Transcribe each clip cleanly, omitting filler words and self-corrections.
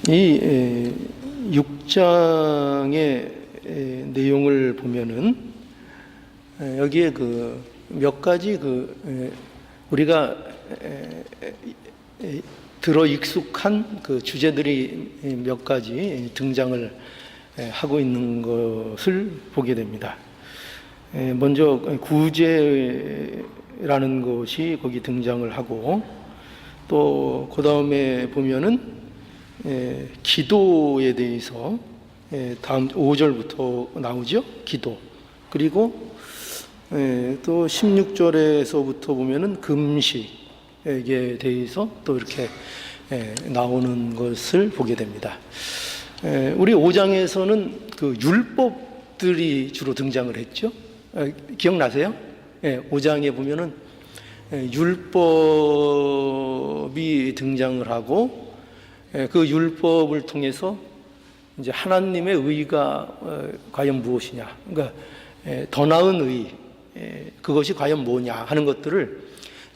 이 6장의 내용을 보면은 여기에 몇 가지 우리가 들어 익숙한 주제들이 몇 가지 등장을 하고 있는 것을 보게 됩니다. 먼저 구제라는 것이 거기 등장을 하고, 또 그 다음에 보면은 기도에 대해서 다음 5절부터 나오죠. 기도. 그리고 또 16절에서부터 보면은 금식에 대해서 또 이렇게 나오는 것을 보게 됩니다. 우리 5장에서는 율법들이 주로 등장을 했죠. 기억나세요? 5장에 보면은 율법이 등장을 하고, 그 율법을 통해서 이제 하나님의 의가 과연 무엇이냐, 그러니까 더 나은 의, 그것이 과연 뭐냐 하는 것들을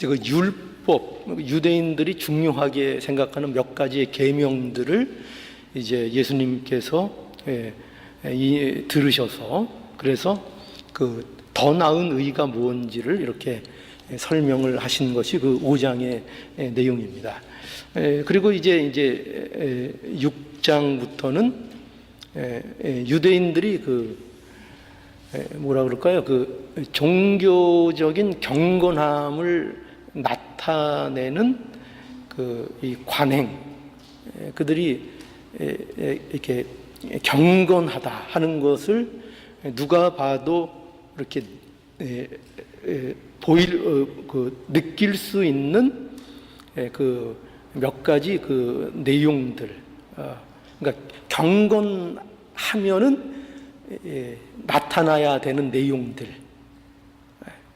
그 율법, 유대인들이 중요하게 생각하는 몇 가지의 계명들을 이제 예수님께서 들으셔서, 그래서 더 나은 의가 뭔지를 이렇게 설명을 하신 것이 5장의 내용입니다. 그리고 이제 6장부터는 유대인들이 뭐라 그럴까요? 종교적인 경건함을 나타내는 이 관행, 그들이 이렇게 경건하다 하는 것을 누가 봐도 이렇게 느낄 수 있는 몇 가지 내용들, 그러니까 경건하면은 나타나야 되는 내용들,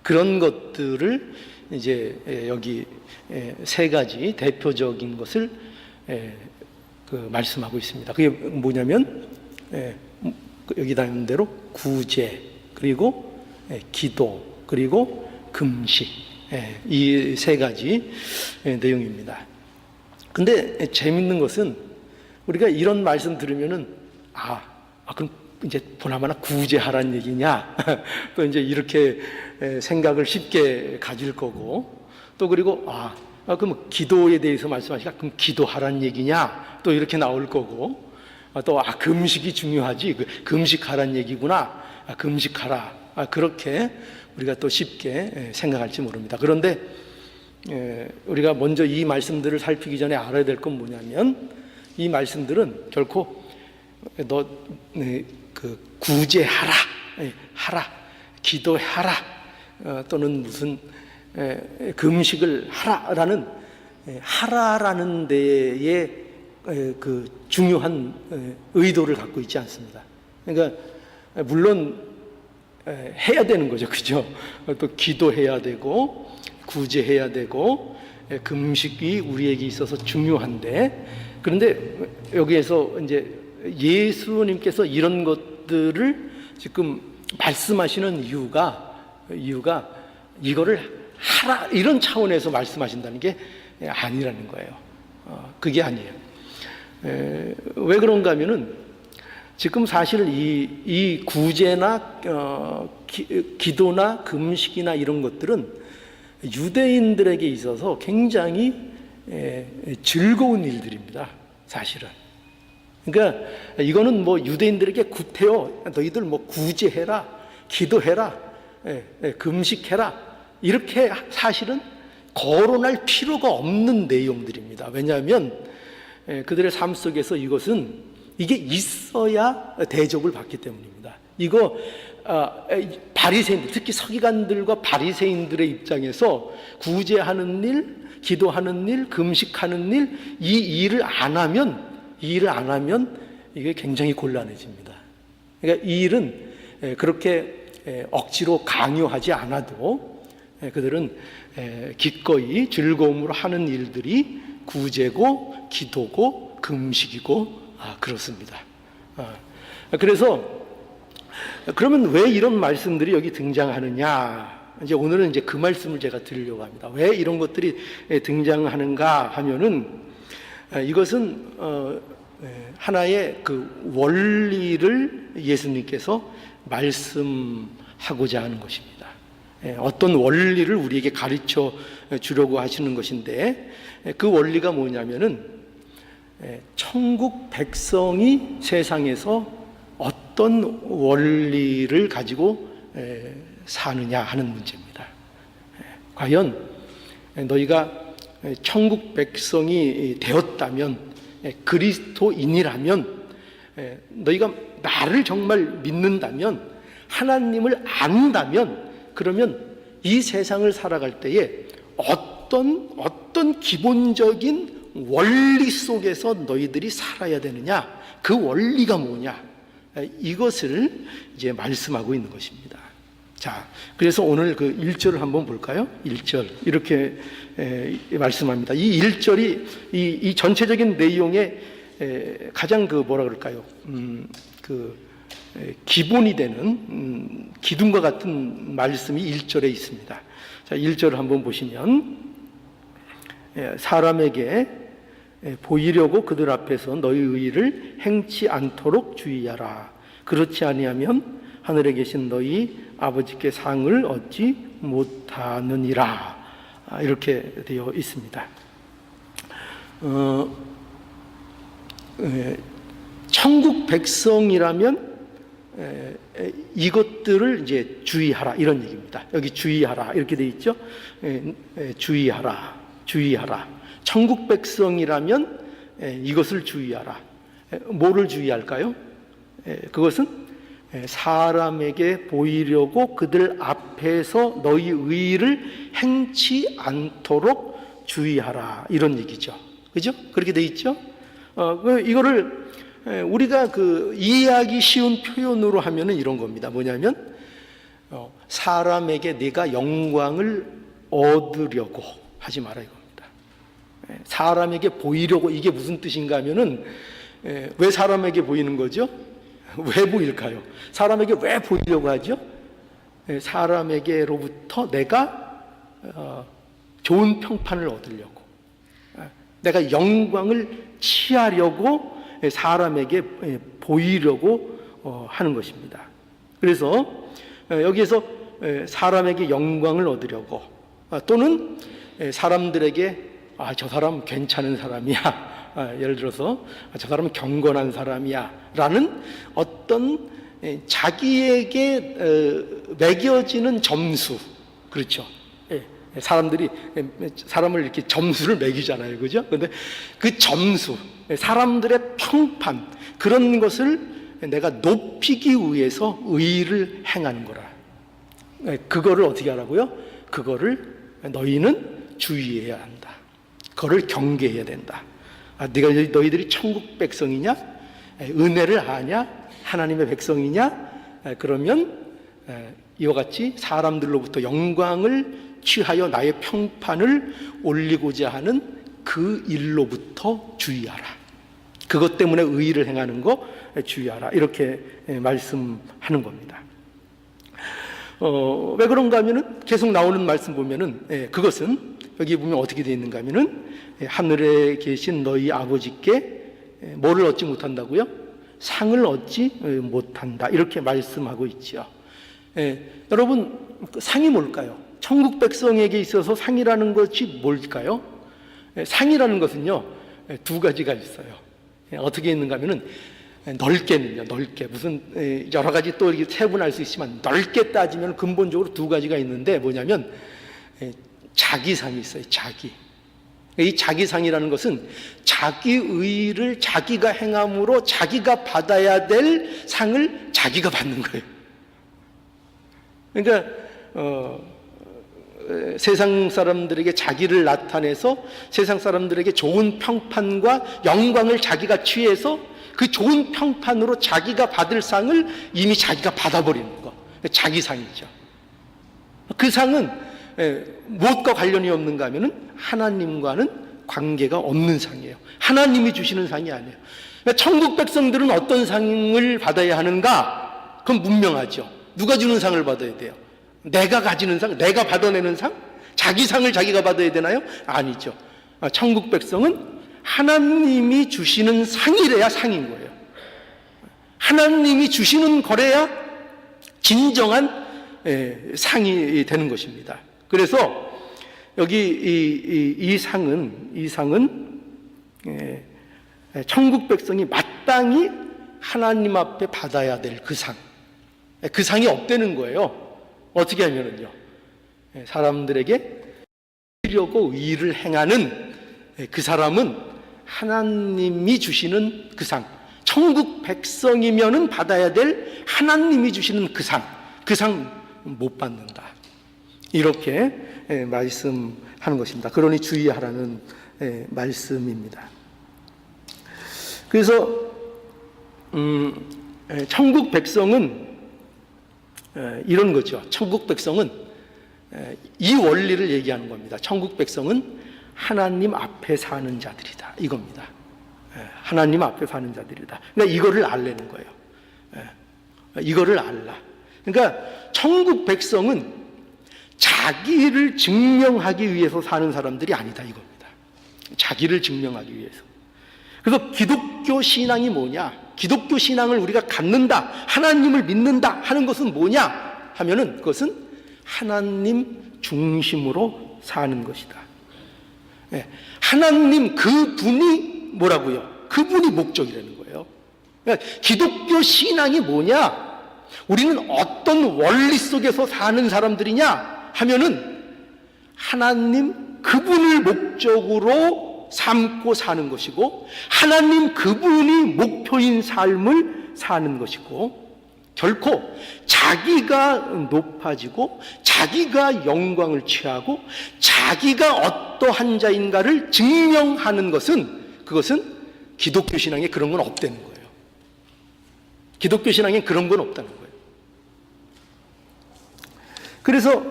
그런 것들을 이제 여기 세 가지 대표적인 것을 말씀하고 있습니다. 그게 뭐냐면 여기 나온 대로 구제, 그리고 기도, 그리고 금식, 이 세 가지 내용입니다. 근데 재밌는 것은 우리가 이런 말씀 들으면은 그럼 이제 보나마나 구제하라는 얘기냐 또 이제 이렇게 생각을 쉽게 가질 거고, 또 그리고 그럼 기도에 대해서 말씀하시니까 그럼 기도하라는 얘기냐 또 이렇게 나올 거고, 또 금식이 중요하지, 금식하라는 얘기구나, 금식하라, 그렇게 우리가 또 쉽게 생각할지 모릅니다. 그런데 우리가 먼저 이 말씀들을 살피기 전에 알아야 될 건 뭐냐면, 이 말씀들은 결코 너 구제하라, 기도하라, 또는 무슨 금식을 하라라는 하라라는 데에 중요한 의도를 갖고 있지 않습니다. 그러니까 물론 해야 되는 거죠, 그죠? 또 기도해야 되고 구제해야 되고 금식이 우리에게 있어서 중요한데, 그런데 여기에서 이제 예수님께서 이런 것들을 지금 말씀하시는 이유가 이거를 하라 이런 차원에서 말씀하신다는 게 아니라는 거예요. 그게 아니에요. 왜 그런가 하면은 지금 사실 이 구제나 기도나 금식이나 이런 것들은 유대인들에게 있어서 굉장히 즐거운 일들입니다, 사실은. 그러니까 이거는 유대인들에게 구태여 너희들 구제해라, 기도해라, 금식해라, 이렇게 사실은 거론할 필요가 없는 내용들입니다. 왜냐하면 그들의 삶 속에서 이게 있어야 대접을 받기 때문입니다. 이거 바리새인들, 특히 서기관들과 바리새인들의 입장에서 구제하는 일, 기도하는 일, 금식하는 일, 이 일을 안 하면 이게 굉장히 곤란해집니다. 그러니까 이 일은 그렇게 억지로 강요하지 않아도 그들은 기꺼이 즐거움으로 하는 일들이 구제고 기도고 금식이고 그렇습니다. 그래서 그러면 왜 이런 말씀들이 여기 등장하느냐? 이제 오늘은 이제 그 말씀을 제가 드리려고 합니다. 왜 이런 것들이 등장하는가 하면은 이것은 하나의 그 원리를 예수님께서 말씀하고자 하는 것입니다. 어떤 원리를 우리에게 가르쳐 주려고 하시는 것인데, 그 원리가 뭐냐면은 천국 백성이 세상에서 어떤 원리를 가지고 사느냐 하는 문제입니다. 과연 너희가 천국 백성이 되었다면, 그리스도인이라면, 너희가 나를 정말 믿는다면, 하나님을 안다면, 그러면 이 세상을 살아갈 때에 어떤 기본적인 원리 속에서 너희들이 살아야 되느냐, 그 원리가 뭐냐, 이것을 이제 말씀하고 있는 것입니다. 자, 그래서 오늘 그 1절을 한번 볼까요? 1절 이렇게 말씀합니다. 이 1절이 이 전체적인 내용의 가장 그 뭐라 그럴까요? 기본이 되는 기둥과 같은 말씀이 1절에 있습니다. 자, 1절을 한번 보시면, 사람에게 보이려고 그들 앞에서 너희 의를 행치 않도록 주의하라. 그렇지 아니하면 하늘에 계신 너희 아버지께 상을 얻지 못하느니라. 이렇게 되어 있습니다. 천국 백성이라면 이것들을 이제 주의하라, 이런 얘기입니다. 여기 주의하라 이렇게 되어 있죠. 주의하라. 천국 백성이라면 이것을 주의하라. 뭐를 주의할까요? 그것은 사람에게 보이려고 그들 앞에서 너희 의를 행치 않도록 주의하라, 이런 얘기죠. 그죠? 그렇게 되어 있죠. 이거를 우리가 그 이해하기 쉬운 표현으로 하면은 이런 겁니다. 뭐냐면 사람에게 내가 영광을 얻으려고 하지 마라, 이겁니다. 사람에게 보이려고, 이게 무슨 뜻인가 하면은 왜 사람에게 보이는 거죠? 왜 보일까요? 사람에게 왜 보이려고 하죠? 사람에게로부터 내가 좋은 평판을 얻으려고, 내가 영광을 취하려고 사람에게 보이려고 하는 것입니다. 그래서 여기에서 사람에게 영광을 얻으려고, 또는 사람들에게 저 사람 괜찮은 사람이야, 예를 들어서 저 사람은 경건한 사람이야 라는 어떤 자기에게 매겨지는 점수, 그렇죠? 사람들이 사람을 이렇게 점수를 매기잖아요, 그죠? 그런데 그 점수, 사람들의 평판, 그런 것을 내가 높이기 위해서 의를 행하는 거라. 그거를 어떻게 하라고요? 그거를 너희는 주의해야 한다. 그거를 경계해야 된다. 너희들이 천국 백성이냐? 은혜를 아냐? 하나님의 백성이냐? 그러면 이와 같이 사람들로부터 영광을 취하여 나의 평판을 올리고자 하는 그 일로부터 주의하라. 그것 때문에 의의를 행하는 거 주의하라. 이렇게 말씀하는 겁니다. 왜 그런가 하면은 계속 나오는 말씀 보면은 그것은 여기 보면 어떻게 되어 있는가 하면은 하늘에 계신 너희 아버지께 뭐를 얻지 못한다고요? 상을 얻지 못한다. 이렇게 말씀하고 있죠. 여러분, 상이 뭘까요? 천국 백성에게 있어서 상이라는 것이 뭘까요? 상이라는 것은요, 두 가지가 있어요. 어떻게 있는가 하면은 넓게는요, 넓게 무슨 여러 가지 또 이렇게 세분할 수 있지만 넓게 따지면 근본적으로 두 가지가 있는데, 뭐냐면 자기상이 있어요. 이 자기상이라는 것은 자기의를 자기가 행함으로 자기가 받아야 될 상을 자기가 받는 거예요. 그러니까 세상 사람들에게 자기를 나타내서 세상 사람들에게 좋은 평판과 영광을 자기가 취해서 그 좋은 평판으로 자기가 받을 상을 이미 자기가 받아버리는 거, 자기상이죠. 그 상은 무엇과 관련이 없는가 하면은 하나님과는 관계가 없는 상이에요. 하나님이 주시는 상이 아니에요. 그러니까 천국 백성들은 어떤 상을 받아야 하는가? 그건 분명하죠. 누가 주는 상을 받아야 돼요? 내가 가지는 상, 내가 받아내는 상? 자기 상을 자기가 받아야 되나요? 아니죠. 천국 백성은 하나님이 주시는 상이래야 상인 거예요. 하나님이 주시는 거래야 진정한 상이 되는 것입니다. 그래서 여기 이 상은 천국 백성이 마땅히 하나님 앞에 받아야 될 그 상. 그 상이 없다는 거예요. 어떻게 하면은요, 사람들에게 하려고 의를 행하는 그 사람은 하나님이 주시는 그 상, 천국 백성이면은 받아야 될 하나님이 주시는 그 상 못 받는다. 이렇게 말씀하는 것입니다. 그러니 주의하라는 말씀입니다. 그래서 천국 백성은 이런 거죠. 천국 백성은 이 원리를 얘기하는 겁니다. 천국 백성은 하나님 앞에 사는 자들이다. 이겁니다. 하나님 앞에 사는 자들이다. 그러니까 이거를 알라는 거예요. 이거를 알라. 그러니까 천국 백성은 자기를 증명하기 위해서 사는 사람들이 아니다. 이겁니다. 자기를 증명하기 위해서. 그래서 기독교 신앙이 뭐냐? 기독교 신앙을 우리가 갖는다, 하나님을 믿는다 하는 것은 뭐냐 하면은 그것은 하나님 중심으로 사는 것이다. 하나님 그분이 뭐라고요? 그분이 목적이라는 거예요. 그러니까 기독교 신앙이 뭐냐? 우리는 어떤 원리 속에서 사는 사람들이냐 하면은 하나님 그분을 목적으로 삼고 사는 것이고, 하나님 그분이 목표인 삶을 사는 것이고, 결코 자기가 높아지고 자기가 영광을 취하고 자기가 어떠한 자인가를 증명하는 그것은 기독교 신앙에 그런 건 없다는 거예요. 기독교 신앙에 그런 건 없다는 거예요. 그래서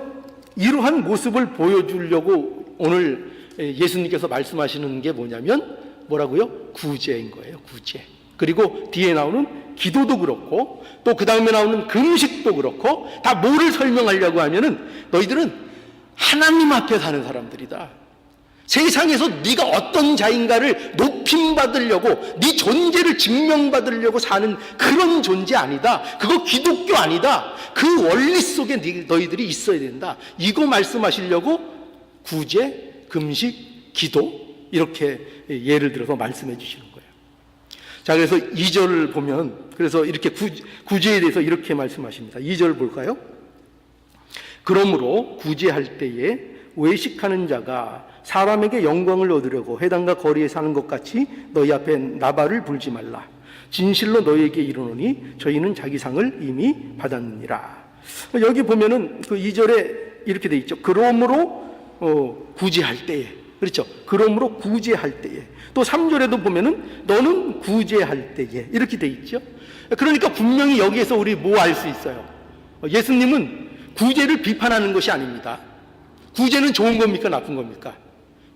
이러한 모습을 보여주려고 오늘 예수님께서 말씀하시는 게 뭐냐면 뭐라고요? 구제인 거예요. 구제. 그리고 뒤에 나오는 기도도 그렇고 또 그 다음에 나오는 금식도 그렇고 다 뭐를 설명하려고 하면은 너희들은 하나님 앞에 사는 사람들이다. 세상에서 네가 어떤 자인가를 높임받으려고 네 존재를 증명받으려고 사는 그런 존재 아니다. 그거 기독교 아니다. 그 원리 속에 너희들이 있어야 된다. 이거 말씀하시려고 구제, 금식, 기도 이렇게 예를 들어서 말씀해 주시는 거예요. 자, 그래서 2절을 보면 그래서 이렇게 구제에 대해서 이렇게 말씀하십니다. 2절 볼까요? 그러므로 구제할 때에 외식하는 자가 사람에게 영광을 얻으려고 회당과 거리에 사는 것 같이 너희 앞에 나발을 불지 말라. 진실로 너희에게 이르노니 저희는 자기 상을 이미 받았느니라. 여기 보면은 그 2절에 이렇게 돼 있죠. 그러므로 구제할 때에, 그렇죠? 그러므로 구제할 때에. 또 3절에도 보면은 너는 구제할 때에 이렇게 돼 있죠. 그러니까 분명히 여기에서 우리 뭐 알 수 있어요? 예수님은 구제를 비판하는 것이 아닙니다. 구제는 좋은 겁니까? 나쁜 겁니까?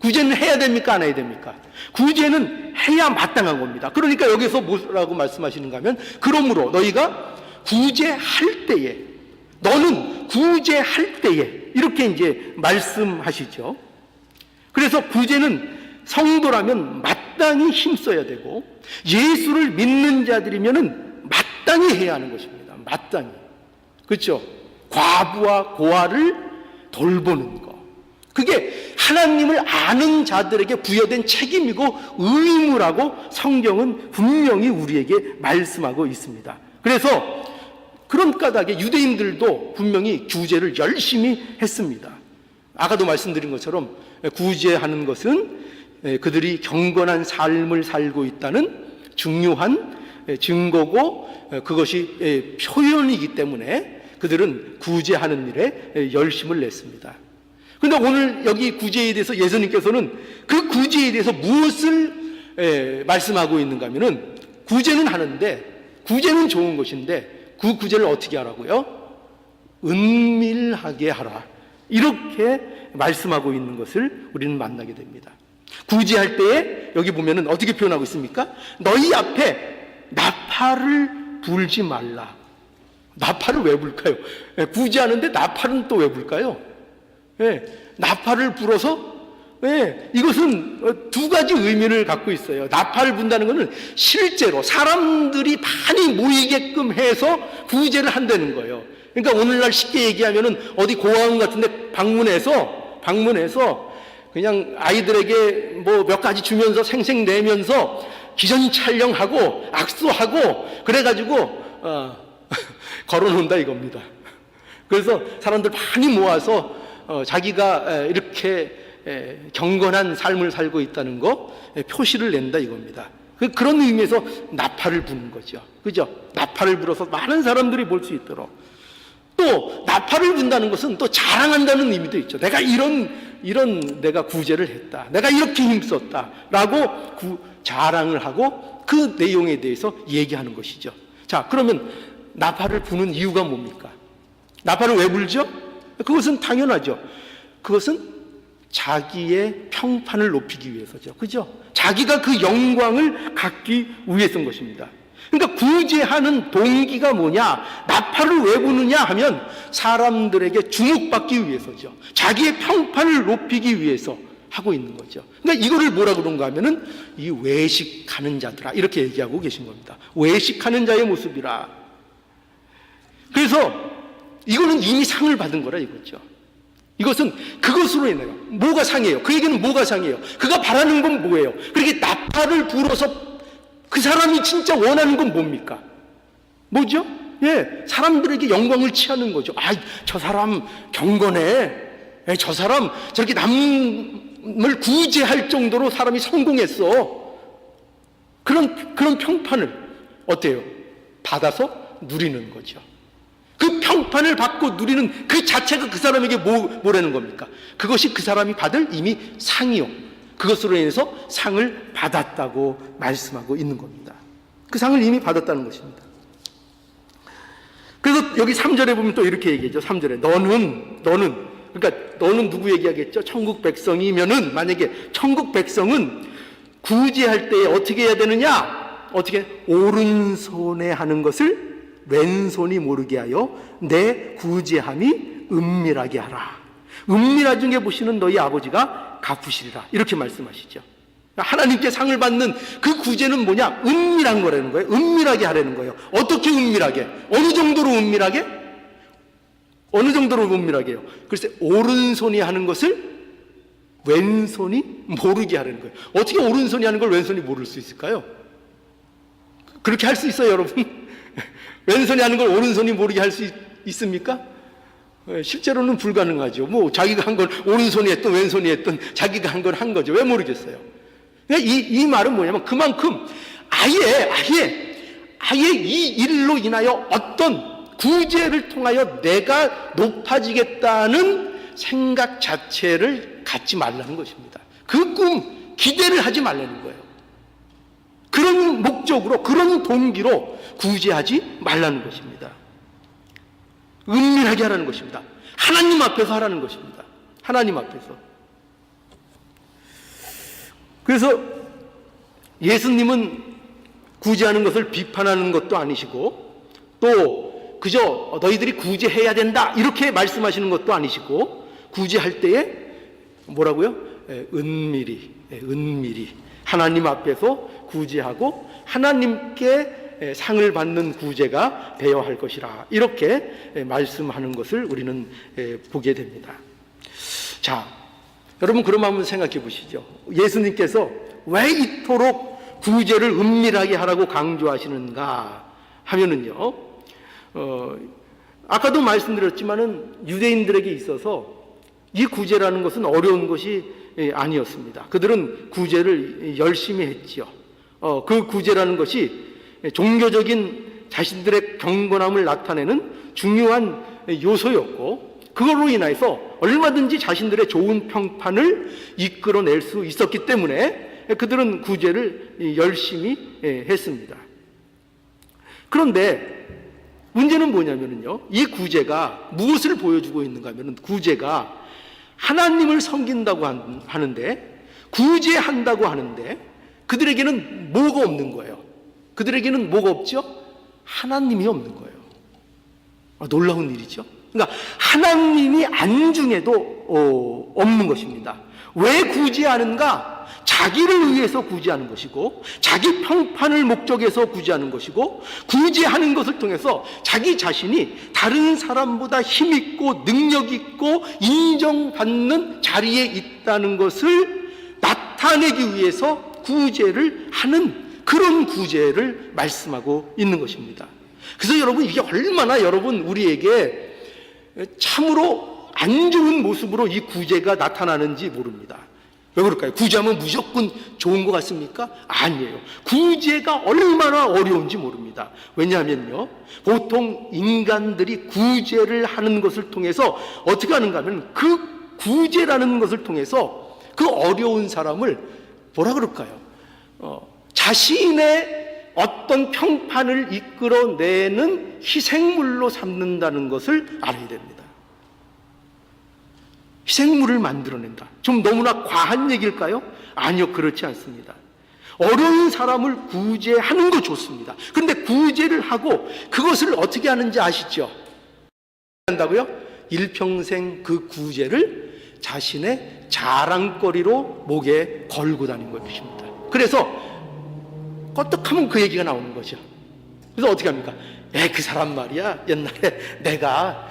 구제는 해야 됩니까? 안 해야 됩니까? 구제는 해야 마땅한 겁니다. 그러니까 여기서 뭐라고 말씀하시는가 하면 그러므로 너희가 구제할 때에, 너는 구제할 때에 이렇게 이제 말씀하시죠. 그래서 구제는 성도라면 마땅히 힘써야 되고 예수를 믿는 자들이면은 마땅히 해야 하는 것입니다. 마땅히. 그렇죠? 과부와 고아를 돌보는 것. 그게 하나님을 아는 자들에게 부여된 책임이고 의무라고 성경은 분명히 우리에게 말씀하고 있습니다. 그래서 그런 까닭에 유대인들도 분명히 구제를 열심히 했습니다. 아까도 말씀드린 것처럼 구제하는 것은 그들이 경건한 삶을 살고 있다는 중요한 증거고 그것이 표현이기 때문에 그들은 구제하는 일에 열심을 냈습니다. 그런데 오늘 여기 구제에 대해서 예수님께서는 그 구제에 대해서 무엇을 말씀하고 있는가 하면은 구제는 하는데, 구제는 좋은 것인데 그 구제를 어떻게 하라고요? 은밀하게 하라. 이렇게 말씀하고 있는 것을 우리는 만나게 됩니다. 구제할 때에 여기 보면은 어떻게 표현하고 있습니까? 너희 앞에 나팔을 불지 말라. 나팔을 왜 불까요? 구제하는데 나팔은 또 왜 불까요? 나팔을 불어서 예, 이것은 두 가지 의미를 갖고 있어요. 나팔을 분다는 것은 실제로 사람들이 많이 모이게끔 해서 구제를 한다는 거예요. 그러니까 오늘날 쉽게 얘기하면은 어디 공항 같은데 방문해서 그냥 아이들에게 뭐 몇 가지 주면서 생색 내면서 기전 촬영하고 악수하고 그래가지고 걸어놓는다 이겁니다. 그래서 사람들 많이 모아서 자기가 이렇게 경건한 삶을 살고 있다는 거 표시를 낸다 이겁니다. 그런 의미에서 나팔을 부는 거죠. 그죠? 나팔을 불어서 많은 사람들이 볼 수 있도록. 또 나팔을 분다는 것은 또 자랑한다는 의미도 있죠. 내가 이런 내가 구제를 했다. 내가 이렇게 힘썼다라고 자랑을 하고 그 내용에 대해서 얘기하는 것이죠. 자, 그러면 나팔을 부는 이유가 뭡니까? 나팔을 왜 불죠? 그것은 당연하죠. 그것은 자기의 평판을 높이기 위해서죠. 그죠? 자기가 그 영광을 갖기 위해서인 것입니다. 그러니까 구제하는 동기가 뭐냐? 나팔을 왜 부느냐 하면 사람들에게 주목받기 위해서죠. 자기의 평판을 높이기 위해서 하고 있는 거죠. 그러니까 이거를 뭐라 그런가 하면은 이 외식하는 자들아 이렇게 얘기하고 계신 겁니다. 외식하는 자의 모습이라. 그래서 이거는 이미 상을 받은 거라 이거죠. 이것은 그것으로 인해요. 뭐가 상이에요? 그에게는 뭐가 상이에요? 그가 바라는 건 뭐예요? 그렇게 나팔을 불어서 그 사람이 진짜 원하는 건 뭡니까? 뭐죠? 예, 사람들에게 영광을 취하는 거죠. 아, 저 사람 경건해. 저 사람 저렇게 남을 구제할 정도로 사람이 성공했어. 그런 평판을 어때요? 받아서 누리는 거죠. 그 평판을 받고 누리는 그 자체가 그 사람에게 뭐라는 겁니까? 그것이 그 사람이 받을 이미 상이요. 그것으로 인해서 상을 받았다고 말씀하고 있는 겁니다. 그 상을 이미 받았다는 것입니다. 그래서 여기 3절에 보면 또 이렇게 얘기하죠. 3절에 너는 그러니까 너는 누구 얘기하겠죠? 천국 백성이면은 만약에 천국 백성은 구제할 때에 어떻게 해야 되느냐? 어떻게 오른손에 하는 것을 왼손이 모르게 하여 내 구제함이 은밀하게 하라. 은밀한 중에 보시는 너희 아버지가 갚으시리라. 이렇게 말씀하시죠. 하나님께 상을 받는 그 구제는 뭐냐? 은밀한 거라는 거예요. 은밀하게 하라는 거예요. 어떻게 은밀하게? 어느 정도로 은밀하게? 어느 정도로 은밀하게요? 글쎄 오른손이 하는 것을 왼손이 모르게 하라는 거예요. 어떻게 오른손이 하는 걸 왼손이 모를 수 있을까요? 그렇게 할 수 있어요, 여러분? 왼손이 하는 걸 오른손이 모르게 할 수 있습니까? 실제로는 불가능하죠. 뭐 자기가 한 건 오른손이 했든 왼손이 했든 자기가 한 건 한 거죠. 왜 모르겠어요? 이 말은 뭐냐면 그만큼 아예 이 일로 인하여 어떤 구제를 통하여 내가 높아지겠다는 생각 자체를 갖지 말라는 것입니다. 그 꿈, 기대를 하지 말라는 거예요. 그런 목적으로, 그런 동기로 구제하지 말라는 것입니다. 은밀하게 하라는 것입니다. 하나님 앞에서 하라는 것입니다. 하나님 앞에서. 그래서 예수님은 구제하는 것을 비판하는 것도 아니시고 또 그저 너희들이 구제해야 된다 이렇게 말씀하시는 것도 아니시고 구제할 때에 뭐라고요? 은밀히 하나님 앞에서 구제하고 하나님께 상을 받는 구제가 되어야 할 것이라 이렇게 말씀하는 것을 우리는 보게 됩니다. 자, 여러분 그럼 한번 생각해 보시죠. 예수님께서 왜 이토록 구제를 은밀하게 하라고 강조하시는가 하면은요, 아까도 말씀드렸지만은 유대인들에게 있어서 이 구제라는 것은 어려운 것이 아니었습니다. 그들은 구제를 열심히 했지요. 그 구제라는 것이 종교적인 자신들의 경건함을 나타내는 중요한 요소였고 그걸로 인해서 얼마든지 자신들의 좋은 평판을 이끌어낼 수 있었기 때문에 그들은 구제를 열심히 했습니다. 그런데 문제는 뭐냐면요, 이 구제가 무엇을 보여주고 있는가 하면 구제가 하나님을 섬긴다고 하는데 구제한다고 하는데 그들에게는 뭐가 없는 거예요? 그들에게는 뭐가 없죠? 하나님이 없는 거예요. 놀라운 일이죠. 그러니까 하나님이 안중에도 없는 것입니다. 왜 구제하는가? 자기를 위해서 구제하는 것이고, 자기 평판을 목적해서 구제하는 것이고, 구제하는 것을 통해서 자기 자신이 다른 사람보다 힘있고 능력있고 인정받는 자리에 있다는 것을 나타내기 위해서 구제를 하는, 그런 구제를 말씀하고 있는 것입니다. 그래서 여러분, 이게 얼마나 여러분 우리에게 참으로 안 좋은 모습으로 이 구제가 나타나는지 모릅니다. 왜 그럴까요? 구제하면 무조건 좋은 것 같습니까? 아니에요. 구제가 얼마나 어려운지 모릅니다. 왜냐하면요, 보통 인간들이 구제를 하는 것을 통해서 어떻게 하는가 하면, 그 구제라는 것을 통해서 그 어려운 사람을 뭐라 그럴까요? 자신의 어떤 평판을 이끌어내는 희생물로 삼는다는 것을 알아야 됩니다. 희생물을 만들어낸다. 좀 너무나 과한 얘기일까요? 아니요, 그렇지 않습니다. 어려운 사람을 구제하는 거 좋습니다. 그런데 구제를 하고 그것을 어떻게 하는지 아시죠? 한다고요? 일평생 그 구제를 자신의 자랑거리로 목에 걸고 다닌 것입니다. 그래서 껐떡하면 그 얘기가 나오는 거죠. 그래서 어떻게 합니까? 그 사람 말이야, 옛날에 내가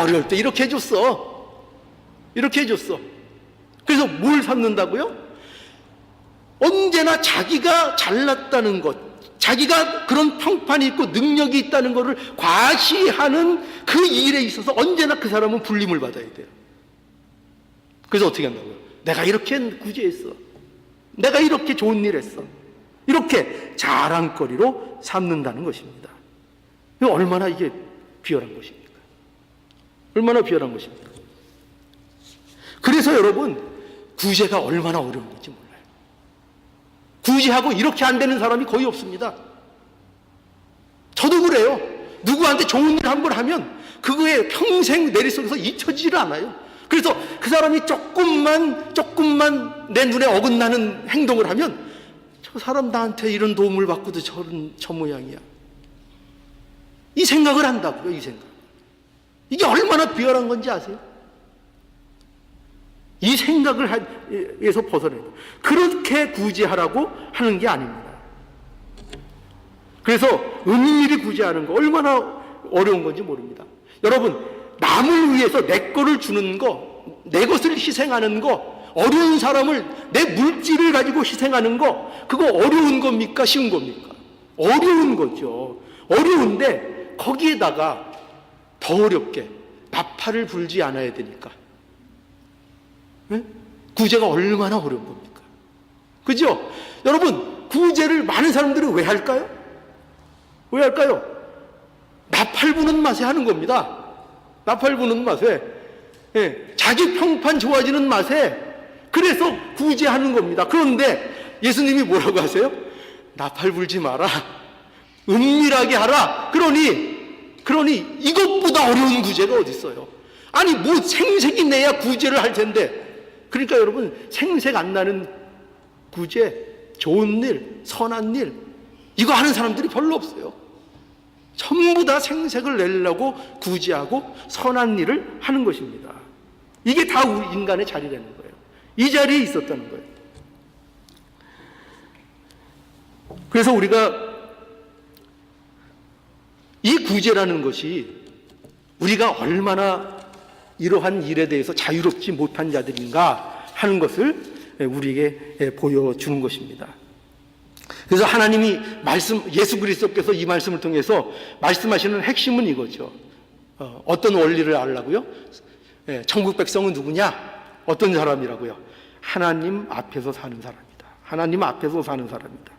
어려울 때 이렇게 해줬어. 이렇게 해줬어. 그래서 뭘 삼는다고요? 언제나 자기가 잘났다는 것, 자기가 그런 평판이 있고 능력이 있다는 것을 과시하는 그 일에 있어서 언제나 그 사람은 불림을 받아야 돼요. 그래서 어떻게 한다고요? 내가 이렇게 구제했어. 내가 이렇게 좋은 일 했어. 이렇게 자랑거리로 삼는다는 것입니다. 얼마나 이게 비열한 것입니까? 얼마나 비열한 것입니까? 그래서 여러분, 구제가 얼마나 어려운 건지 몰라요. 구제하고 이렇게 안 되는 사람이 거의 없습니다. 저도 그래요. 누구한테 좋은 일 한 번 하면 그거에 평생 머릿속에서 잊혀지질 않아요. 그래서 그 사람이 조금만 내 눈에 어긋나는 행동을 하면, 저 사람 나한테 이런 도움을 받고도 저 모양이야. 이 생각을 한다고요, 이 생각. 이게 얼마나 비열한 건지 아세요? 이 생각에서 벗어내고 그렇게 구제하라고 하는 게 아닙니다. 그래서 은밀히 구제하는 거 얼마나 어려운 건지 모릅니다. 여러분, 남을 위해서 내 거를 주는 거, 내 것을 희생하는 거, 어려운 사람을, 내 물질을 가지고 희생하는 거, 그거 어려운 겁니까? 쉬운 겁니까? 어려운 거죠. 어려운데 거기에다가 더 어렵게 나팔을 불지 않아야 되니까. 네? 구제가 얼마나 어려운 겁니까? 그죠? 여러분, 구제를 많은 사람들이 왜 할까요? 왜 할까요? 나팔 부는 맛에 하는 겁니다. 나팔 부는 맛에. 자기 평판 좋아지는 맛에. 그래서 구제하는 겁니다. 그런데 예수님이 뭐라고 하세요? 나팔 불지 마라. 은밀하게 하라. 그러니 이것보다 어려운 구제가 어디 있어요? 아니, 뭐 생색이 내야 구제를 할 텐데. 그러니까 여러분, 생색 안 나는 구제, 좋은 일, 선한 일, 이거 하는 사람들이 별로 없어요. 전부 다 생색을 내려고 구제하고 선한 일을 하는 것입니다. 이게 다 우리 인간의 자리라는 거예요. 이 자리에 있었다는 거예요. 그래서 우리가 이 구제라는 것이 우리가 얼마나 이러한 일에 대해서 자유롭지 못한 자들인가 하는 것을 우리에게 보여주는 것입니다. 그래서 하나님이 예수 그리스도께서 이 말씀을 통해서 말씀하시는 핵심은 이거죠. 어떤 원리를 알라고요? 천국 백성은 누구냐? 어떤 사람이라고요? 하나님 앞에서 사는 사람이다. 하나님 앞에서 사는 사람이다.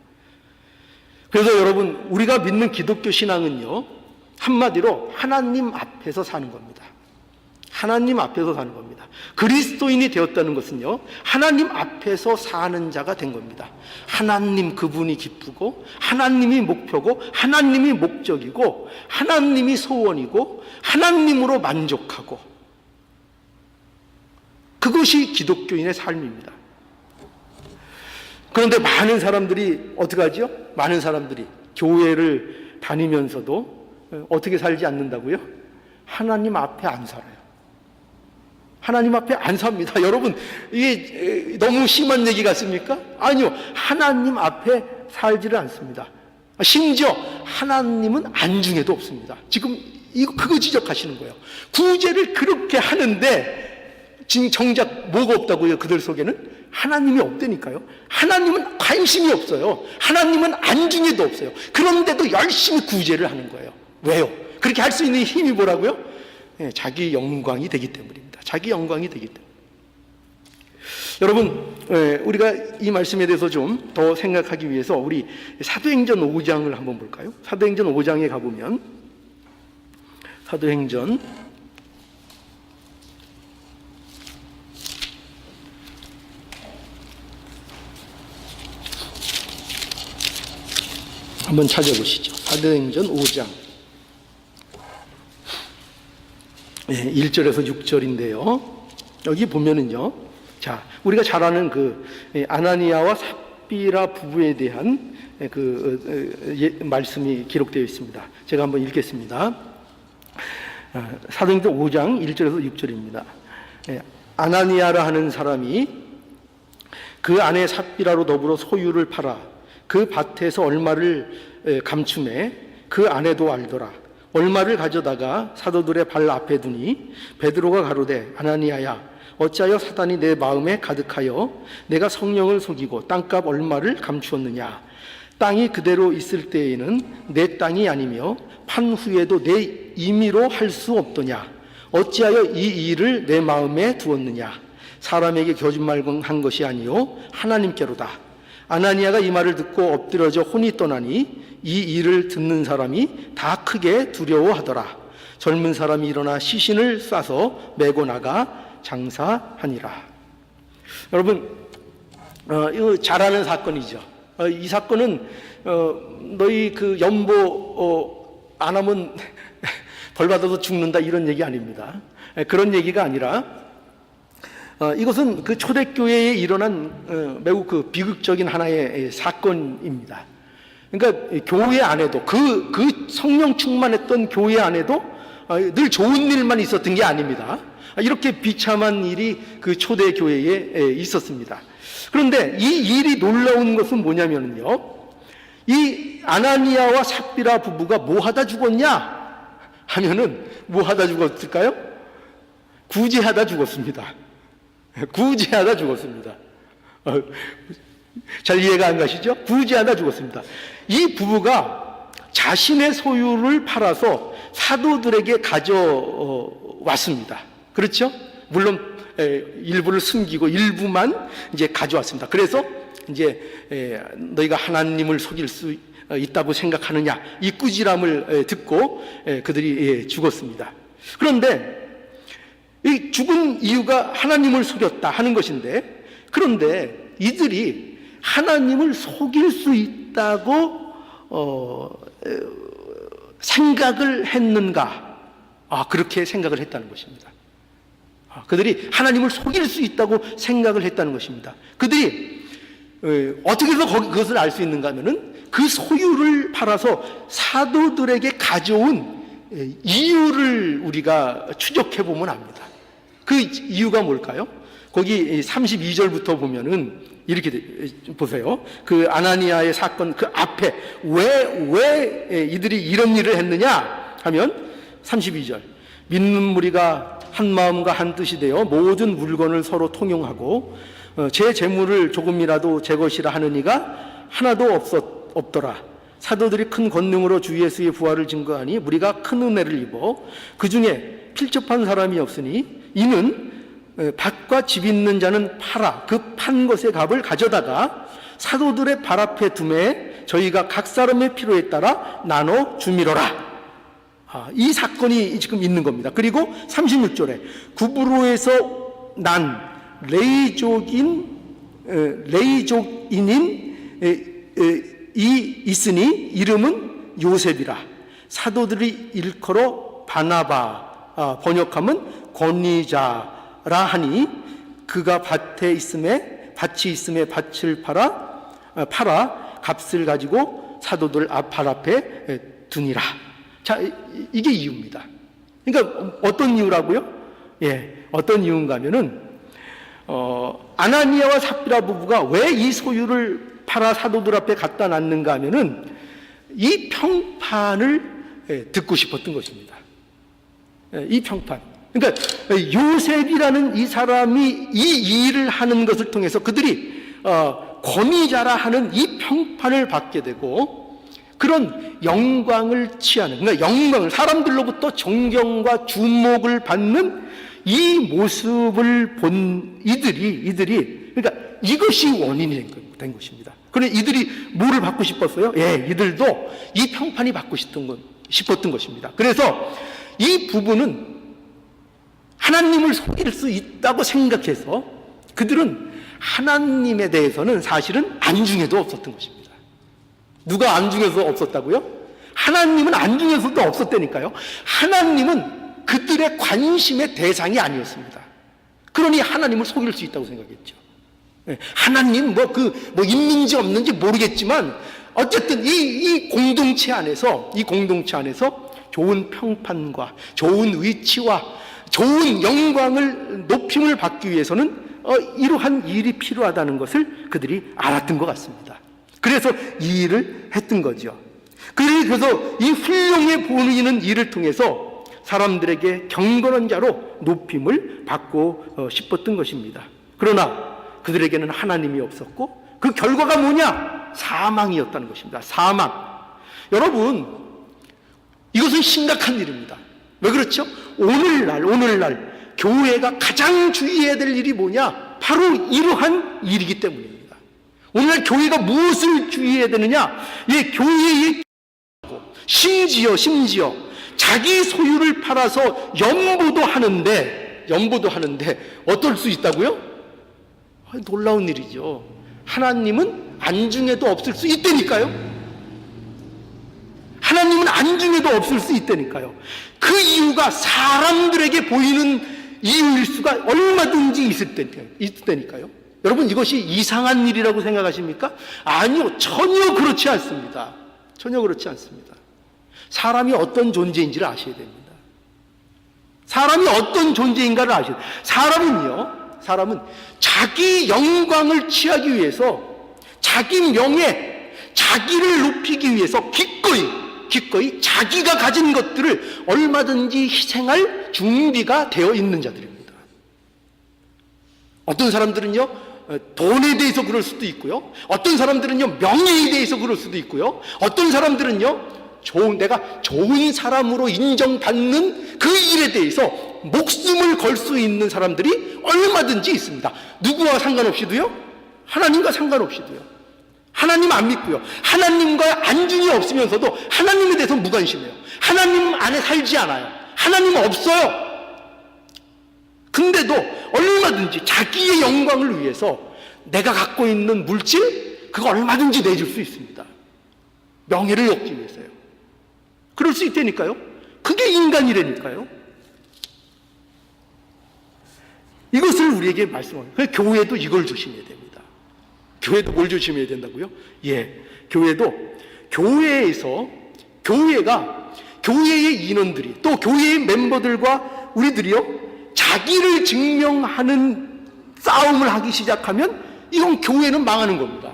그래서 여러분, 우리가 믿는 기독교 신앙은요, 한마디로 하나님 앞에서 사는 겁니다. 하나님 앞에서 사는 겁니다. 그리스도인이 되었다는 것은요, 하나님 앞에서 사는 자가 된 겁니다. 하나님 그분이 기쁘고, 하나님이 목표고, 하나님이 목적이고, 하나님이 소원이고, 하나님으로 만족하고, 그것이 기독교인의 삶입니다. 그런데 많은 사람들이 어떻게 하죠? 많은 사람들이 교회를 다니면서도 어떻게 살지 않는다고요? 하나님 앞에 안 살아요. 하나님 앞에 안 삽니다. 여러분, 이게 너무 심한 얘기 같습니까? 아니요. 하나님 앞에 살지를 않습니다. 심지어 하나님은 안중에도 없습니다. 지금 그거 지적하시는 거예요. 구제를 그렇게 하는데 지금 정작 뭐가 없다고요? 그들 속에는 하나님이 없다니까요. 하나님은 관심이 없어요. 하나님은 안중에도 없어요. 그런데도 열심히 구제를 하는 거예요. 왜요? 그렇게 할 수 있는 힘이 뭐라고요? 자기 영광이 되기 때문입니다. 자기 영광이 되기 때문에. 여러분, 우리가 이 말씀에 대해서 좀 더 생각하기 위해서 우리 사도행전 5장을 한번 볼까요? 사도행전 5장에 가보면, 사도행전 '한번 찾아보시죠. 사도행전 5장 1절에서 6절인데요. 여기 보면은요, 자, 우리가 잘 아는 그 아나니아와 삽비라 부부에 대한 말씀이 기록되어 있습니다. 제가 한번 읽겠습니다. 사도행전 5장 1절에서 6절입니다. 아나니아라 하는 사람이 그 아내 삽비라로 더불어 소유를 팔아 그 밭에서 얼마를 감춤해 그 아내도 알더라. 얼마를 가져다가 사도들의 발 앞에 두니 베드로가 가로되 아나니아야 어찌하여 사단이 내 마음에 가득하여 내가 성령을 속이고 땅값 얼마를 감추었느냐. 땅이 그대로 있을 때에는 내 땅이 아니며 판 후에도 내 임의로 할 수 없더냐. 어찌하여 이 일을 내 마음에 두었느냐. 사람에게 거짓말한 것이 아니요 하나님께로다. 아나니아가 이 말을 듣고 엎드려져 혼이 떠나니 이 일을 듣는 사람이 다 크게 두려워하더라. 젊은 사람이 일어나 시신을 싸서 메고 나가 장사하니라. 여러분, 이거 잘 아는 사건이죠. 이 사건은 너희 그 연보 안 하면 벌 받아서 죽는다 이런 얘기 아닙니다. 그런 얘기가 아니라 이것은 그 초대교회에 일어난 매우 그 비극적인 하나의 사건입니다. 그러니까 교회 안에도 그 성령 충만했던 교회 안에도 늘 좋은 일만 있었던 게 아닙니다. 이렇게 비참한 일이 그 초대교회에 있었습니다. 그런데 이 일이 놀라운 것은 뭐냐면요, 이 아나니아와 삽비라 부부가 뭐 하다 죽었냐 하면은 뭐 하다 죽었을까요? 구제하다 죽었습니다. 구제하다 죽었습니다. 잘 이해가 안 가시죠? 구제하다 죽었습니다. 이 부부가 자신의 소유를 팔아서 사도들에게 가져왔습니다. 그렇죠? 물론 일부를 숨기고 일부만 이제 가져왔습니다. 그래서 이제 너희가 하나님을 속일 수 있다고 생각하느냐, 이 꾸지람을 듣고 그들이 죽었습니다. 그런데 이 죽은 이유가 하나님을 속였다 하는 것인데, 그런데 이들이 하나님을 속일 수 있다고 생각을 했는가? 그렇게 생각을 했다는 것입니다. 그들이 하나님을 속일 수 있다고 생각을 했다는 것입니다. 그들이 어떻게 해서 그것을 알 수 있는가 하면은 그 소유를 팔아서 사도들에게 가져온 이유를 우리가 추적해 보면 압니다. 그 이유가 뭘까요? 거기 32절부터 보면은 이렇게 보세요. 그 아나니아의 사건 그 앞에 왜 이들이 이런 일을 했느냐 하면 32절, 믿는 무리가 한 마음과 한 뜻이 되어 모든 물건을 서로 통용하고 제 재물을 조금이라도 제 것이라 하는 이가 하나도 없더라. 사도들이 큰 권능으로 주 예수의 부활을 증거하니 무리가 큰 은혜를 입어 그 중에 필접한 사람이 없으니 이는 밭과 집 있는 자는 팔아 그 판 것의 값을 가져다가 사도들의 발 앞에 두매 저희가 각 사람의 필요에 따라 나눠 주미로라. 이 사건이 지금 있는 겁니다. 그리고 36절에 구브로에서 난 레이족인인 이 있으니 이름은 요셉이라. 사도들이 일컬어 바나바, 번역하면 권위자라 하니 그가 밭이 있음에 밭을 팔아 값을 가지고 사도들 발 앞에 두니라. 자, 이게 이유입니다. 그러니까 어떤 이유라고요? 예, 어떤 이유인가 하면은 아나니아와 삽비라 부부가 왜 이 소유를 팔아 사도들 앞에 갖다 놨는가 하면은 이 평판을 듣고 싶었던 것입니다. 이 평판. 그러니까 요셉이라는 이 사람이 이 일을 하는 것을 통해서 그들이 권위자라 하는 이 평판을 받게 되고 그런 영광을 취하는, 그러니까 영광을, 사람들로부터 존경과 주목을 받는 이 모습을 본 이들이 그러니까 이것이 원인이 된 것입니다. 그런데 이들이 뭐를 받고 싶었어요? 예, 이들도 이 평판이 받고 싶었던 것입니다. 그래서 이 부부는 하나님을 속일 수 있다고 생각해서 그들은 하나님에 대해서는 사실은 안중에도 없었던 것입니다. 누가 안중에서 없었다고요? 하나님은 안중에서도 없었다니까요. 하나님은 그들의 관심의 대상이 아니었습니다. 그러니 하나님을 속일 수 있다고 생각했죠. 하나님 있는지 없는지 모르겠지만 어쨌든 이 공동체 안에서 좋은 평판과 좋은 위치와 좋은 영광을 높임을 받기 위해서는 이러한 일이 필요하다는 것을 그들이 알았던 것 같습니다. 그래서 이 일을 했던 거죠. 그래서 이 훌륭해 보이는 일을 통해서 사람들에게 경건한 자로 높임을 받고 싶었던 것입니다. 그러나 그들에게는 하나님이 없었고 그 결과가 뭐냐? 사망이었다는 것입니다. 사망. 여러분, 이것은 심각한 일입니다. 왜 그렇죠? 오늘날 교회가 가장 주의해야 될 일이 뭐냐? 바로 이러한 일이기 때문입니다. 오늘날 교회가 무엇을 주의해야 되느냐? 교회의 심지어 자기 소유를 팔아서 연보도 하는데 어떨 수 있다고요? 놀라운 일이죠. 하나님은 안중에도 없을 수 있다니까요. 하나님은 안중에도 없을 수 있다니까요. 그 이유가 사람들에게 보이는 이유일 수가 얼마든지 있을 때니까요. 여러분, 이것이 이상한 일이라고 생각하십니까? 아니요, 전혀 그렇지 않습니다. 전혀 그렇지 않습니다. 사람이 어떤 존재인지를 아셔야 됩니다. 사람이 어떤 존재인가를 아셔야 됩니다. 사람은 자기 영광을 취하기 위해서, 자기 명예, 자기를 높이기 위해서 기꺼이 자기가 가진 것들을 얼마든지 희생할 준비가 되어 있는 자들입니다. 어떤 사람들은요, 돈에 대해서 그럴 수도 있고요. 어떤 사람들은요, 명예에 대해서 그럴 수도 있고요. 어떤 사람들은요, 내가 좋은 사람으로 인정받는 그 일에 대해서 목숨을 걸 수 있는 사람들이 얼마든지 있습니다. 누구와 상관없이도요, 하나님과 상관없이도요. 하나님 안 믿고요, 하나님과 안중이 없으면서도 하나님에 대해서 무관심해요. 하나님 안에 살지 않아요. 하나님 없어요. 근데도 얼마든지 자기의 영광을 위해서 내가 갖고 있는 물질, 그거 얼마든지 내줄 수 있습니다. 명예를 얻기 위해서요. 그럴 수 있다니까요. 그게 인간이라니까요. 이것을 우리에게 말씀합니다. 그래서 교회도 이걸 조심해야 됩니다. 교회도 뭘 조심해야 된다고요? 교회의 인원들이, 또 교회의 멤버들과 우리들이요, 자기를 증명하는 싸움을 하기 시작하면 이건 교회는 망하는 겁니다.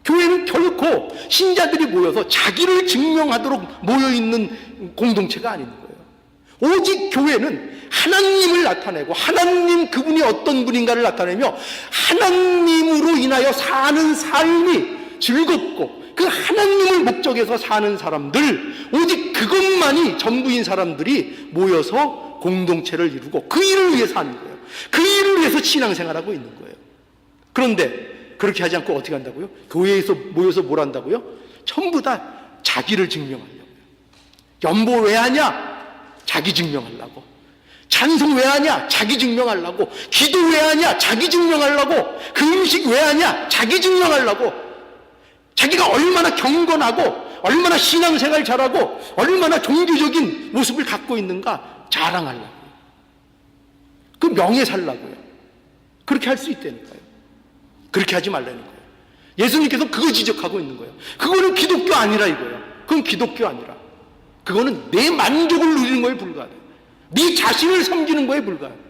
교회는 결코 신자들이 모여서 자기를 증명하도록 모여있는 공동체가 아닌 거예요. 오직 교회는 하나님을 나타내고, 하나님 그분이 어떤 분인가를 나타내며 하나님으로 인하여 사는 삶이 즐겁고 그 하나님을 목적해서 사는 사람들, 오직 그것만이 전부인 사람들이 모여서 공동체를 이루고 그 일을 위해서 하는 거예요. 그 일을 위해서 신앙생활하고 있는 거예요. 그런데 그렇게 하지 않고 어떻게 한다고요? 교회에서 모여서 뭘 한다고요? 전부 다 자기를 증명하려고요. 연보 왜 하냐? 자기 증명하려고. 찬송 왜 하냐? 자기 증명하려고. 기도 왜 하냐? 자기 증명하려고. 그 음식 왜 하냐? 자기 증명하려고. 자기가 얼마나 경건하고 얼마나 신앙생활 잘하고 얼마나 종교적인 모습을 갖고 있는가 자랑하려고. 그 명예 살라고요. 그렇게 할 수 있다니까요. 그렇게 하지 말라는 거예요. 예수님께서 그거 지적하고 있는 거예요. 그거는 기독교 아니라 이거예요. 그건 기독교 아니라. 그거는 내 만족을 누리는 거에 불과하다. 네 자신을 섬기는 거에 불과하다.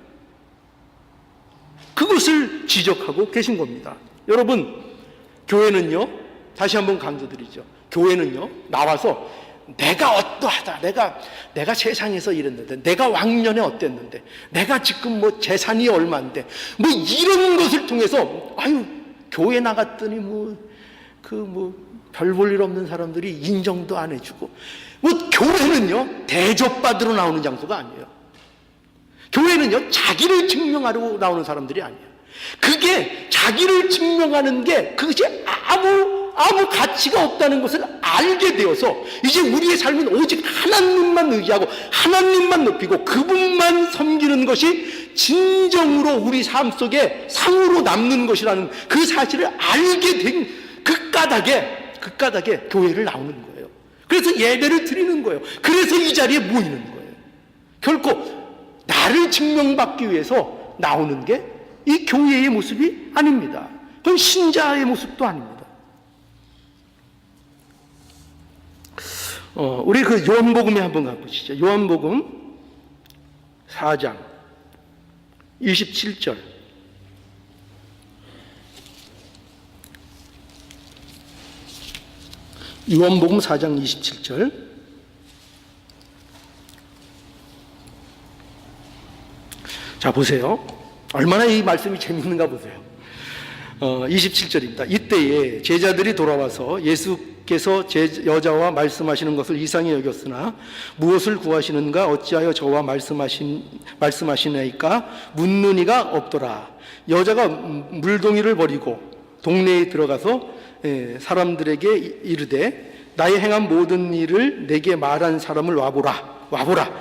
그것을 지적하고 계신 겁니다. 여러분, 교회는요, 다시 한번 강조드리죠. 교회는요, 나와서 내가 어떠하다, 내가 세상에서 이랬는데, 내가 왕년에 어땠는데, 내가 지금 뭐 재산이 얼마인데, 뭐 이런 것을 통해서, 아유, 교회 나갔더니 별 볼 일 없는 사람들이 인정도 안 해주고, 교회는요, 대접받으러 나오는 장소가 아니에요. 교회는요, 자기를 증명하러 나오는 사람들이 아니에요. 그게 자기를 증명하는 게 그것이 아무 가치가 없다는 것을 알게 되어서 이제 우리의 삶은 오직 하나님만 의지하고 하나님만 높이고 그분만 섬기는 것이 진정으로 우리 삶 속에 상으로 남는 것이라는 그 사실을 알게 된 그 까닭에 교회를 나오는 거예요. 그래서 예배를 드리는 거예요. 그래서 이 자리에 모이는 거예요. 결코 나를 증명받기 위해서 나오는 게 이 교회의 모습이 아닙니다. 그건 신자의 모습도 아닙니다. 우리 그 요한복음에 한번 가보시죠. 요한복음 4장 27절. 요한복음 4장 27절. 자, 보세요. 얼마나 이 말씀이 재밌는가 보세요. 27절입니다. 이때에 제자들이 돌아와서 예수께서 여자와 말씀하시는 것을 이상히 여겼으나 무엇을 구하시는가 어찌하여 저와 말씀하시나이까 묻는 이가 없더라. 여자가 물동이를 버리고 동네에 들어가서 사람들에게 이르되 나의 행한 모든 일을 내게 말한 사람을 와보라.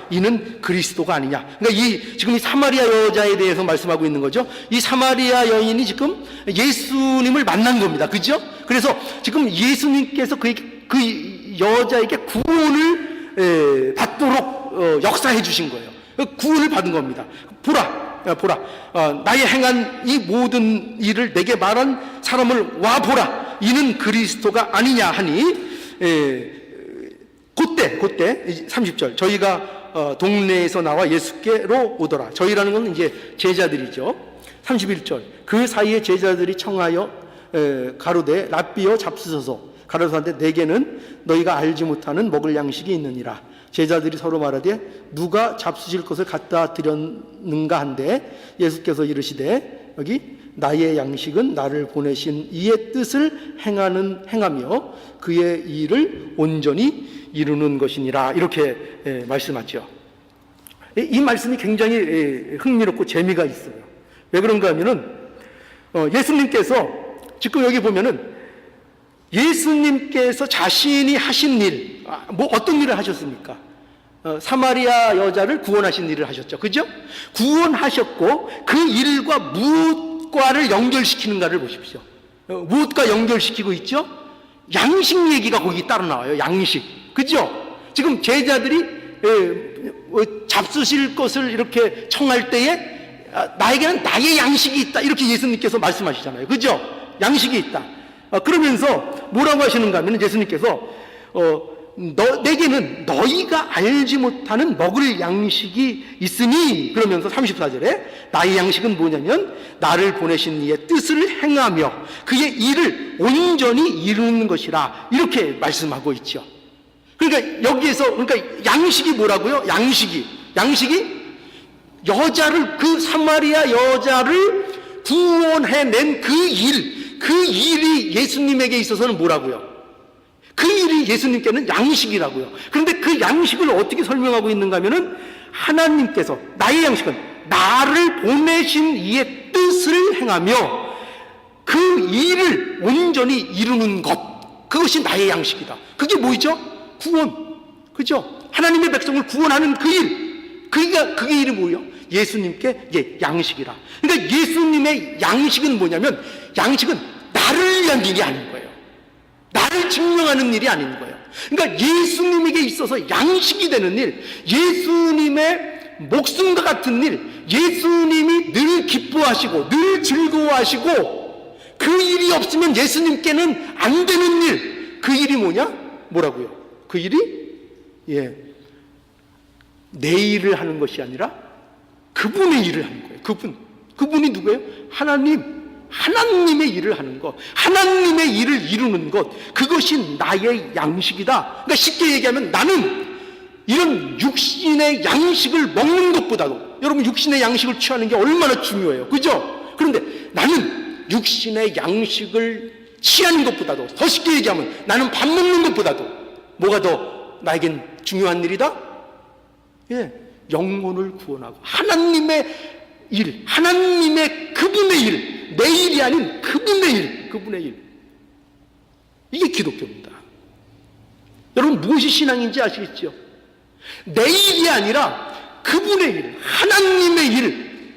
이는 그리스도가 아니냐. 그러니까 지금 이 사마리아 여자에 대해서 말씀하고 있는 거죠. 이 사마리아 여인이 지금 예수님을 만난 겁니다. 그죠? 그래서 지금 예수님께서 그 여자에게 구원을 받도록 역사해 주신 거예요. 구원을 받은 겁니다. 보라. 나의 행한 이 모든 일을 내게 말한 사람을 와보라. 이는 그리스도가 아니냐 하니 그때 30절 저희가 동네에서 나와 예수께로 오더라. 저희라는 건 이제 제자들이죠. 31절 그 사이에 제자들이 청하여 가로되 랍비여 잡수소서. 가로사한테 내게는 너희가 알지 못하는 먹을 양식이 있느니라. 제자들이 서로 말하되 누가 잡수실 것을 갖다 드렸는가 한데 예수께서 이르시되 여기 나의 양식은 나를 보내신 이의 뜻을 행하며 그의 일을 온전히 이루는 것이니라. 이렇게 말씀하죠. 이 말씀이 굉장히 흥미롭고 재미가 있어요. 왜 그런가 하면은 예수님께서 지금 여기 보면은 예수님께서 자신이 하신 일, 어떤 일을 하셨습니까? 사마리아 여자를 구원하신 일을 하셨죠. 그죠? 구원하셨고 그 일과 무엇과를 연결시키는가를 보십시오. 무엇과 연결시키고 있죠? 양식 얘기가 거기 따로 나와요. 양식. 그죠? 지금 제자들이 잡수실 것을 이렇게 청할 때에 나에게는 나의 양식이 있다. 이렇게 예수님께서 말씀하시잖아요. 그죠? 양식이 있다. 그러면서 뭐라고 하시는가 하면 예수님께서 내게는 너희가 알지 못하는 먹을 양식이 있으니 그러면서 34절에 나의 양식은 뭐냐면 나를 보내신 이의 뜻을 행하며 그의 일을 온전히 이루는 것이라 이렇게 말씀하고 있죠. 그러니까 여기에서 양식이 뭐라고요? 양식이 여자를 그 사마리아 여자를 구원해낸 그 일이 예수님에게 있어서는 뭐라고요? 그 일이 예수님께는 양식이라고요. 그런데 그 양식을 어떻게 설명하고 있는가 하면은 하나님께서 나의 양식은 나를 보내신 이의 뜻을 행하며 그 일을 온전히 이루는 것, 그것이 나의 양식이다. 그게 뭐죠? 구원. 그죠? 하나님의 백성을 구원하는 그 일. 그게 일이 뭐예요? 예수님께 양식이라. 그러니까 예수님의 양식은 뭐냐면 양식은 나를 위한 일이 아닌 거예요. 나를 증명하는 일이 아닌 거예요. 그러니까 예수님에게 있어서 양식이 되는 일, 예수님의 목숨과 같은 일, 예수님이 늘 기뻐하시고 늘 즐거워하시고 그 일이 없으면 예수님께는 안 되는 일, 그 일이 뭐냐? 뭐라고요? 그 일이 예, 내 일을 하는 것이 아니라 그분의 일을 하는 거예요. 그분이 누구예요? 하나님의 일을 하는 것, 하나님의 일을 이루는 것, 그것이 나의 양식이다. 그러니까 쉽게 얘기하면 나는 이런 육신의 양식을 먹는 것보다도, 여러분 육신의 양식을 취하는 게 얼마나 중요해요, 그죠? 그런데 나는 육신의 양식을 취하는 것보다도, 더 쉽게 얘기하면 나는 밥 먹는 것보다도 뭐가 더 나에겐 중요한 일이다? 예, 영혼을 구원하고 하나님의 일, 하나님의 그분의 일, 내 일이 아닌 그분의 일. 이게 기독교입니다. 여러분 무엇이 신앙인지 아시겠죠? 내 일이 아니라 그분의 일, 하나님의 일,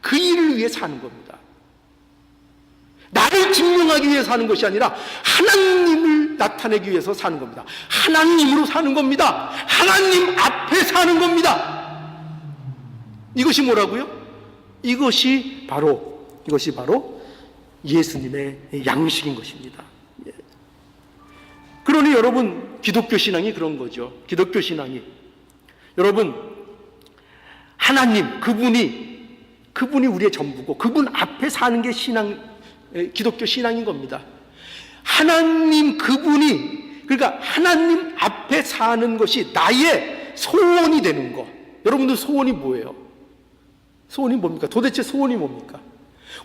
그 일을 위해 사는 겁니다. 나를 증명하기 위해 사는 것이 아니라 하나님을 나타내기 위해서 사는 겁니다. 하나님으로 사는 겁니다. 하나님 앞에 사는 겁니다. 이것이 뭐라고요? 이것이 바로 예수님의 양식인 것입니다. 그러니 여러분, 기독교 신앙이 그런 거죠. 기독교 신앙이, 여러분, 하나님 그분이 우리의 전부고 그분 앞에 사는 게 기독교 신앙인 겁니다. 하나님 그러니까 하나님 앞에 사는 것이 나의 소원이 되는 거. 여러분들 소원이 뭐예요? 소원이 뭡니까? 도대체 소원이 뭡니까?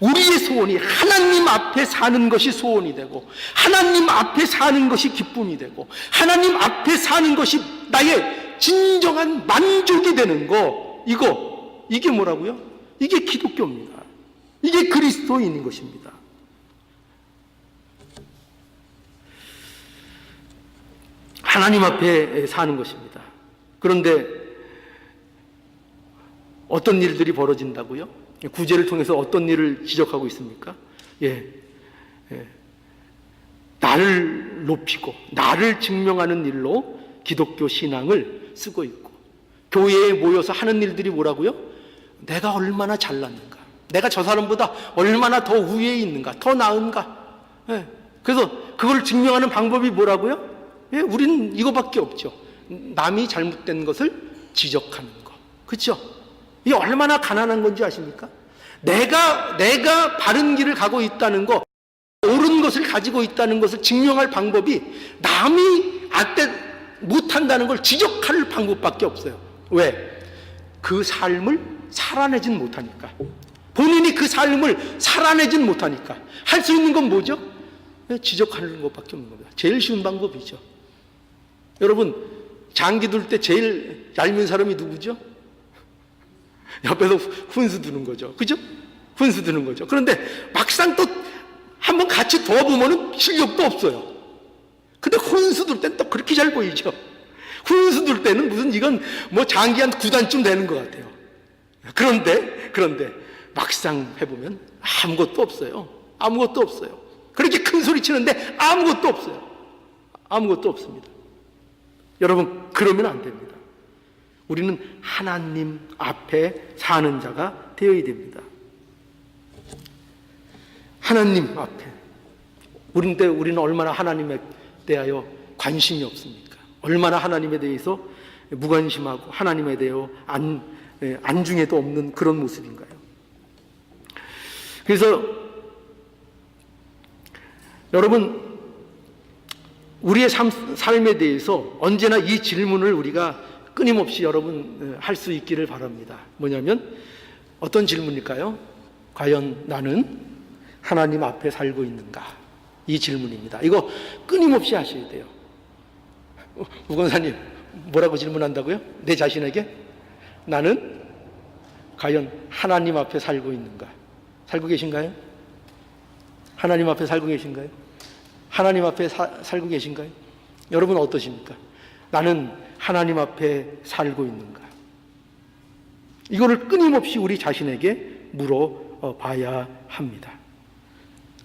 우리의 소원이 하나님 앞에 사는 것이 소원이 되고, 하나님 앞에 사는 것이 기쁨이 되고, 하나님 앞에 사는 것이 나의 진정한 만족이 되는 거, 이게 뭐라고요? 이게 기독교입니다. 이게 그리스도인인 것입니다. 하나님 앞에 사는 것입니다. 그런데 어떤 일들이 벌어진다고요? 구제를 통해서 어떤 일을 지적하고 있습니까? 나를 높이고 나를 증명하는 일로 기독교 신앙을 쓰고 있고, 교회에 모여서 하는 일들이 뭐라고요? 내가 얼마나 잘났는가, 내가 저 사람보다 얼마나 더 우위에 있는가, 더 나은가. 그래서 그걸 증명하는 방법이 뭐라고요? 우리는 이거밖에 없죠. 남이 잘못된 것을 지적하는 거. 그렇죠? 이게 얼마나 가난한 건지 아십니까? 내가 바른 길을 가고 있다는 거, 옳은 것을 가지고 있다는 것을 증명할 방법이 남이 못한다는 걸 지적할 방법밖에 없어요. 왜? 그 삶을 살아내진 못하니까. 본인이 그 삶을 살아내진 못하니까. 할 수 있는 건 뭐죠? 지적하는 것밖에 없는 겁니다. 제일 쉬운 방법이죠. 여러분, 장기 둘 때 제일 얄미운 사람이 누구죠? 옆에서 훈수 두는 거죠. 그죠? 훈수 두는 거죠. 그런데 막상 또 한번 같이 도와보면은 실력도 없어요. 근데 훈수 둘 때는 또 그렇게 잘 보이죠. 훈수 둘 때는 무슨 이건 뭐 장기 한 9단쯤 되는 것 같아요. 그런데 막상 해보면 아무것도 없어요. 아무것도 없어요. 그렇게 큰 소리 치는데 아무것도 없어요. 아무것도 없습니다. 여러분, 그러면 안 됩니다. 우리는 하나님 앞에 사는 자가 되어야 됩니다. 하나님 앞에. 우리는 얼마나 하나님에 대하여 관심이 없습니까? 얼마나 하나님에 대해서 무관심하고 하나님에 대하여 안중에도 없는 그런 모습인가요? 그래서 여러분, 우리의 삶에 대해서 언제나 이 질문을 우리가 끊임없이 여러분 할 수 있기를 바랍니다. 뭐냐면 어떤 질문일까요? 과연 나는 하나님 앞에 살고 있는가? 이 질문입니다. 이거 끊임없이 하셔야 돼요. 우 권사님, 뭐라고 질문한다고요? 내 자신에게? 나는 과연 하나님 앞에 살고 있는가? 살고 계신가요? 하나님 앞에 살고 계신가요? 하나님 앞에 살고 계신가요? 여러분 어떠십니까? 나는 하나님 앞에 살고 있는가? 이거를 끊임없이 우리 자신에게 물어봐야 합니다.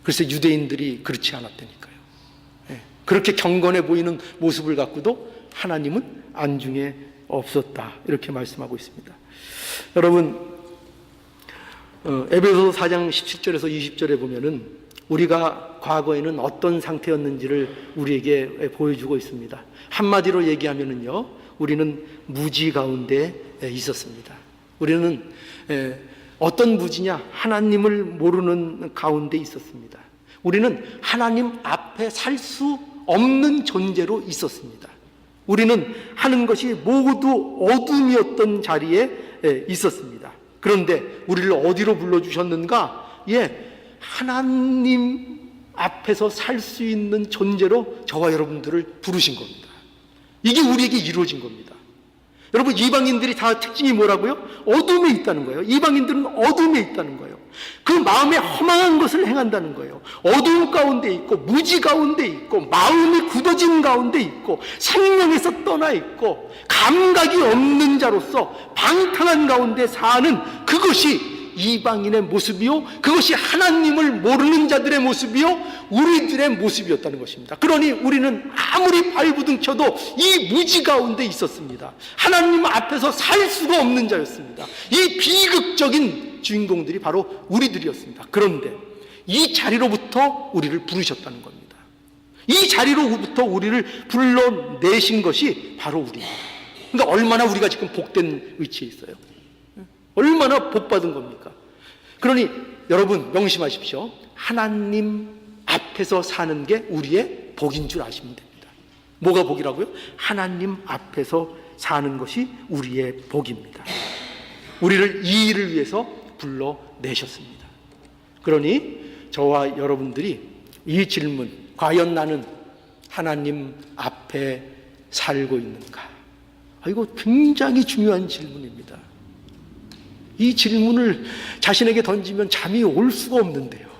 글쎄, 유대인들이 그렇지 않았다니까요. 그렇게 경건해 보이는 모습을 갖고도 하나님은 안중에 없었다, 이렇게 말씀하고 있습니다. 여러분, 에베소서 4장 17절에서 20절에 보면은 우리가 과거에는 어떤 상태였는지를 우리에게 보여주고 있습니다. 한마디로 얘기하면은요, 우리는 무지 가운데 있었습니다. 우리는 어떤 무지냐? 하나님을 모르는 가운데 있었습니다. 우리는 하나님 앞에 살 수 없는 존재로 있었습니다. 우리는 하는 것이 모두 어둠이었던 자리에 있었습니다. 그런데 우리를 어디로 불러주셨는가? 하나님 앞에서 살 수 있는 존재로 저와 여러분들을 부르신 겁니다. 이게 우리에게 이루어진 겁니다. 여러분, 이방인들이 다 특징이 뭐라고요? 어둠에 있다는 거예요. 이방인들은 어둠에 있다는 거예요. 그 마음에 허망한 것을 행한다는 거예요. 어두운 가운데 있고, 무지 가운데 있고, 마음이 굳어진 가운데 있고, 생명에서 떠나 있고, 감각이 없는 자로서 방탕한 가운데 사는 그것이 이방인의 모습이요, 그것이 하나님을 모르는 자들의 모습이요, 우리들의 모습이었다는 것입니다. 그러니 우리는 아무리 발부둥켜도 이 무지 가운데 있었습니다. 하나님 앞에서 살 수가 없는 자였습니다. 이 비극적인 주인공들이 바로 우리들이었습니다. 그런데 이 자리로부터 우리를 부르셨다는 겁니다. 이 자리로부터 우리를 불러내신 것이 바로 우리입니다. 그러니까 얼마나 우리가 지금 복된 위치에 있어요. 얼마나 복받은 겁니까? 그러니 여러분 명심하십시오. 하나님 앞에서 사는 게 우리의 복인 줄 아시면 됩니다. 뭐가 복이라고요? 하나님 앞에서 사는 것이 우리의 복입니다. 우리를 이 일을 위해서 불러내셨습니다. 그러니 저와 여러분들이 이 질문, 과연 나는 하나님 앞에 살고 있는가? 이거 굉장히 중요한 질문입니다. 이 질문을 자신에게 던지면 잠이 올 수가 없는데요.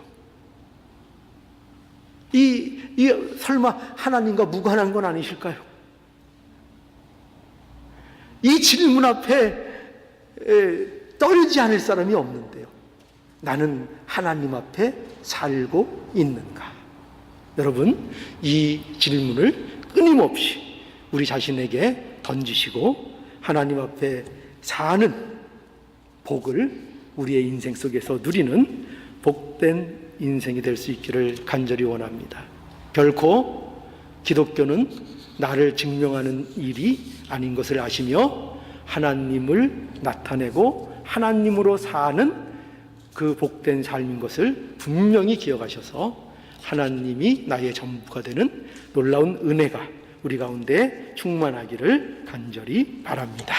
설마 하나님과 무관한 건 아니실까요? 이 질문 앞에 떨지 않을 사람이 없는데요. 나는 하나님 앞에 살고 있는가? 여러분, 이 질문을 끊임없이 우리 자신에게 던지시고 하나님 앞에 사는 복을 우리의 인생 속에서 누리는 복된 인생이 될 수 있기를 간절히 원합니다. 결코 기독교는 나를 증명하는 일이 아닌 것을 아시며 하나님을 나타내고 하나님으로 사는 그 복된 삶인 것을 분명히 기억하셔서 하나님이 나의 전부가 되는 놀라운 은혜가 우리 가운데 충만하기를 간절히 바랍니다.